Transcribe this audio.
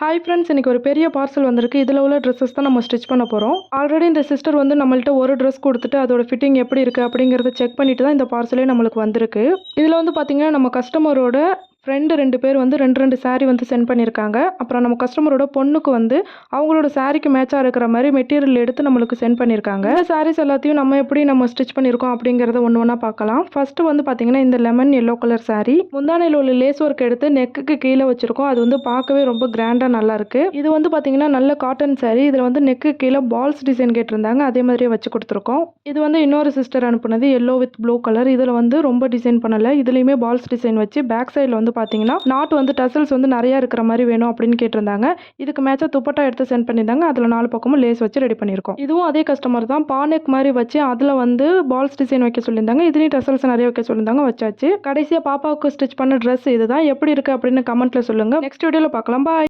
Hi friends, இன்னைக்கு ஒரு பெரிய பார்சல் வந்திருக்கு. இதில் உள்ள ட்ரெஸ்ஸஸ் தான் நம்ம ஸ்டிச் பண்ண போகிறோம். ஆல்ரெடி இந்த சிஸ்டர் வந்து நம்மள்ட்ட ஒரு ட்ரெஸ் கொடுத்துட்டு அதோட ஃபிட்டிங் எப்படி இருக்குது அப்படிங்கிறத செக் பண்ணிட்டு தான் இந்த பார்சலே நம்மளுக்கு வந்திருக்கு. இதில் வந்து பார்த்திங்கன்னா நம்ம கஸ்டமரோட ஃப்ரெண்டு 2 பேர் வந்து 2 சாரீ வந்து சென்ட் பண்ணியிருக்காங்க. அப்புறம் நம்ம கஸ்டமரோட பொண்ணுக்கு வந்து அவங்களோட சாரீக்கு மேட்சாக இருக்கிற மாதிரி மெட்டீரியல் எடுத்து நம்மளுக்கு சென்ட் பண்ணியிருக்காங்க. இந்த சாரீஸ் எல்லாத்தையும் நம்ம ஸ்டிச் பண்ணியிருக்கோம் அப்படிங்கிறத ஒன்று ஒன்றா பார்க்கலாம். ஃபர்ஸ்ட் வந்து பார்த்தீங்கன்னா இந்த லெமன் எல்லோ கலர் சாரீ முந்தானையில் உள்ள லேஸ் ஒர்க் எடுத்து நெக்குக்கு கீழே வச்சிருக்கோம். அது வந்து பார்க்கவே ரொம்ப கிராண்டாக நல்லா இருக்கு. இது வந்து பார்த்தீங்கன்னா நல்ல காட்டன் சாரீ. இதில் வந்து நெக்கு கீழே பால்ஸ் டிசைன் கேட்டிருந்தாங்க, அதே மாதிரியே வச்சு கொடுத்துருக்கோம். இது வந்து இன்னொரு சிஸ்டர் அனுப்புனது எல்லோ வித் ப்ளூ கலர். இதில் வந்து ரொம்ப டிசைன் பண்ணலை, இதுலேயுமே பால்ஸ் டிசைன் வச்சு பேக் சைடில் வந்து பார்த்தீங்கன்னா நாட் வந்து டசல்ஸ் வந்து நிறைய இருக்கிற மாதிரி வேணும் அப்படின்னு கேட்டிருந்தாங்க. இதுக்கு மேட்சா துப்பட்டா எடுத்து சென்ட் பண்ணியிருந்தாங்க. அதில் 4 பக்கமும் லேஸ் வச்சு ரெடி பண்ணியிருக்கோம். இதுவும் அதே கஸ்டமர் தான். பானெக் மாதிரி வச்சு அதில் வந்து பால்ஸ் டிசைன் வைக்க சொல்லியிருந்தாங்க. இதுலேயும் டசல்ஸ் நிறைய வைக்க சொல்லியிருந்தாங்க, வச்சாச்சு. கடைசியாக பாப்பாவுக்கு ஸ்டிச் பண்ண ட்ரெஸ் இதுதான். எப்படி இருக்குது அப்படின்னு கமெண்ட்டில் சொல்லுங்கள். நெக்ஸ்ட் வீடியோவில் பார்க்கலாம். பாய்.